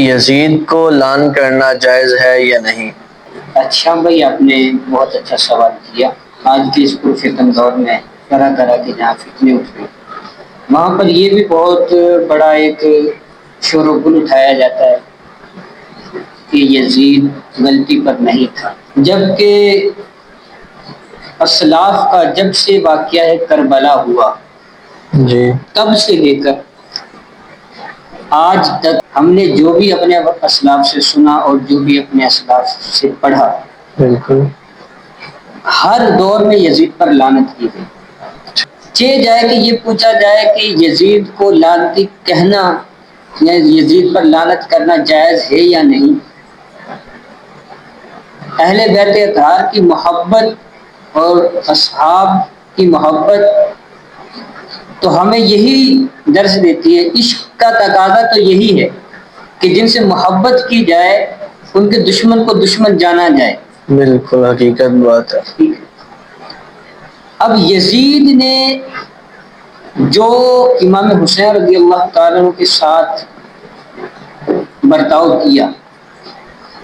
یزید کو لعن کرنا جائز ہے یا نہیں؟ اچھا بھائی، آپ نے بہت اچھا سوال کیا۔ آج کے اس پرفتن دور میں طرح طرح کے جہاں فتنے اٹھ گئے، وہاں پر یہ بھی بہت بڑا ایک شور و گل اٹھایا جاتا ہے کہ یزید غلطی پر نہیں تھا، جبکہ اسلاف کا جب سے واقعہ کربلا ہوا جی تب سے لے کر آج تک ہم نے جو بھی اپنے اسلاف سے سنا اور جو بھی اپنے اسلاف سے پڑھا، بالکل ہر دور میں یزید پر لعنت کی گئی۔ چہ جائے کہ یہ پوچھا جائے کہ یزید کو لعنتی کہنا یا یزید پر لعنت کرنا جائز ہے یا نہیں، اہل بیت اطہار کی محبت اور اصحاب کی محبت تو ہمیں یہی درس دیتی ہے۔ عشق کا تقاضا تو یہی ہے کہ جن سے محبت کی جائے ان کے دشمن کو دشمن جانا جائے۔ بالکل حقیقت بات ہے۔ اب یزید نے جو امام حسین رضی اللہ تعالیٰ عنہ کے ساتھ برتاؤ کیا،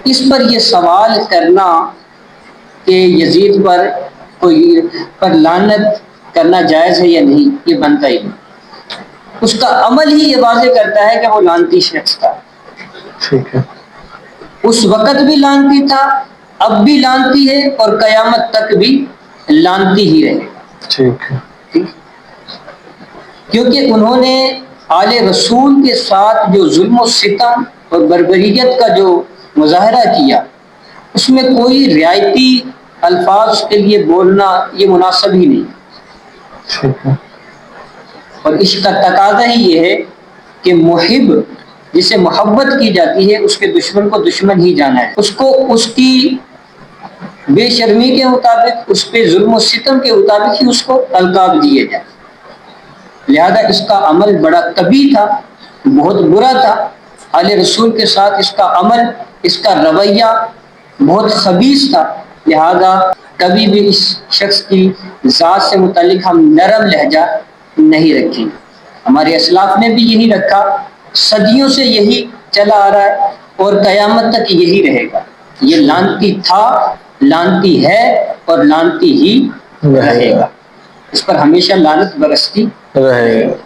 اس پر یہ سوال کرنا کہ یزید پر لعنت کرنا جائز ہے یا نہیں، یہ بنتا ہی نہیں۔ اس کا عمل ہی یہ واضح کرتا ہے کہ وہ لعنتی شخص تھا۔ ٹھیک ہے، اس وقت بھی لعنتی تھا، اب بھی لعنتی ہے، اور قیامت تک بھی لعنتی ہی رہے گا۔ ٹھیک ہے، کیونکہ انہوں نے آل رسول کے ساتھ جو ظلم و ستم اور بربریت کا جو مظاہرہ کیا، اس میں کوئی رعایتی الفاظ اس کے لیے بولنا یہ مناسب ہی نہیں۔ ٹھیک ہے، اور اس کا تقاضا ہی یہ ہے کہ محب جسے محبت کی جاتی ہے اس کے دشمن کو دشمن ہی جانا ہے، اس کو اس کی بے شرمی کے مطابق، اس پہ ظلم و ستم کے مطابق ہی اس کو القاب دیے جائیں۔ لہذا اس کا عمل بڑا قبیح تھا، بہت برا تھا۔ آل رسول کے ساتھ اس کا عمل، اس کا رویہ بہت خبیث تھا۔ لہذا کبھی بھی اس شخص کی ذات سے متعلق ہم نرم لہجہ نہیں رکھیں گے۔ ہمارے اسلاف نے بھی یہی رکھا، صدیوں سے یہی چلا آ رہا ہے اور قیامت تک یہی رہے گا۔ یہ لعنتی تھا، لعنتی ہے اور لعنتی ہی رہے گا۔ اس پر ہمیشہ لعنت برستی رہے گا۔